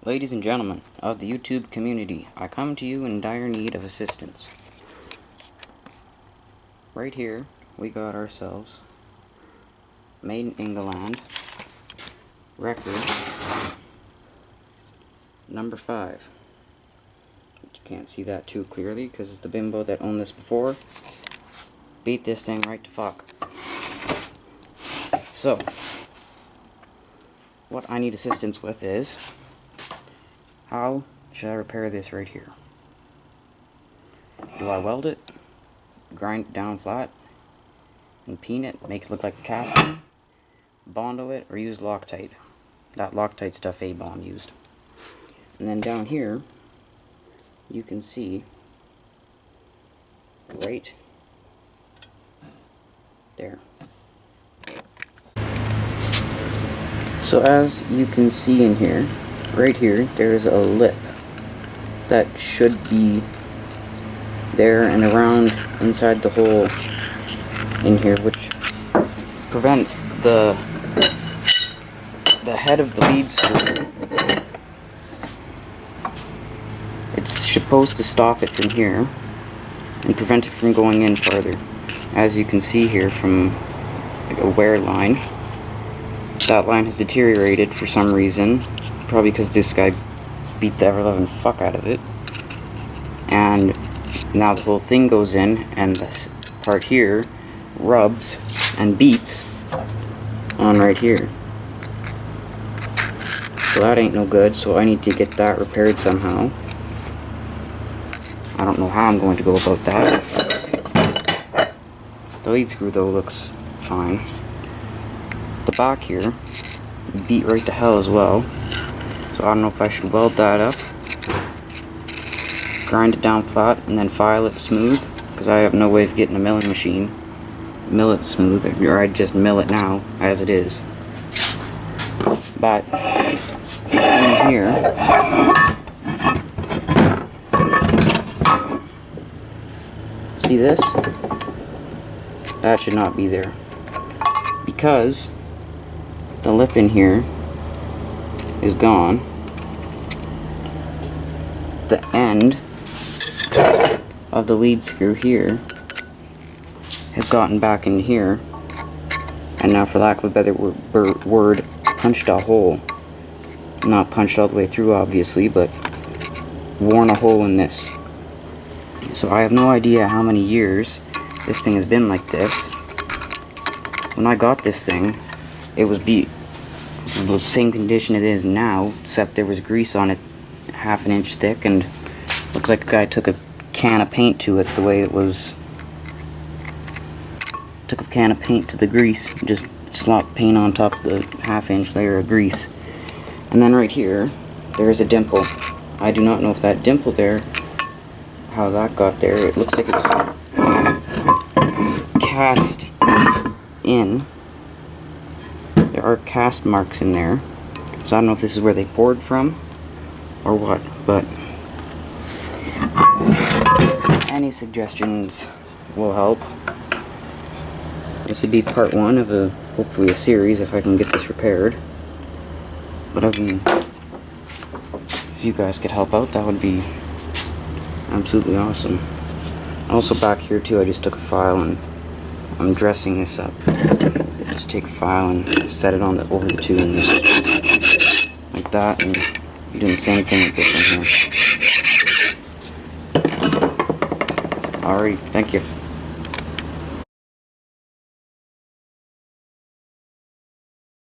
Ladies and gentlemen of the YouTube community, I come to you in dire need of assistance. Right here, we got ourselves Made in England record number 5. You can't see that too clearly because the bimbo that owned this before beat this thing right to fuck. So, what I need assistance with is, how should I repair this right here? Do I weld it, grind it down flat, and peen it, make it look like a casting, bondo it, or use Loctite? That Loctite stuff A-Bomb used. And then down here, you can see, right there. So as you can see in here, right here, there's a lip that should be there and around inside the hole in here, which prevents the head of the lead screw. It's supposed to stop it from here and prevent it from going in farther. As you can see here from a wear line, that line has deteriorated for some reason, probably because this guy beat the ever-loving fuck out of it. And now the whole thing goes in, and this part here rubs and beats on right here. So that ain't no good, so I need to get that repaired somehow. I don't know how I'm going to go about that. The lead screw though looks fine. The back here beat right to hell as well, so I don't know if I should weld that up, grind it down flat, and then file it smooth, because I have no way of getting a milling machine mill it smooth, or I'd just mill it now as it is. But in here, see this? That should not be there, because the lip in here is gone. The end of the lead screw here has gotten back in here, and now, for lack of a better word, punched a hole. Not punched all the way through, obviously, but worn a hole in this. So I have no idea how many years this thing has been like this. When I got this thing, it was the same condition it is now, except there was grease on it half an inch thick, and looks like a guy took a can of paint to it the way it was. Took a can of paint to the grease, just slopped paint on top of the half-inch layer of grease. And then right here, there's a dimple. I do not know if that dimple there, how that got there. It looks like it was cast in. There are cast marks in there, so I don't know if this is where they poured from or what, but any suggestions will help. This would be part 1 of hopefully a series if I can get this repaired. But if you guys could help out, that would be absolutely awesome. Also back here too, I just took a file and I'm dressing this up. Just take a file and set it on over the tube, like that, and you're doing the same thing with this one here. Alright, thank you.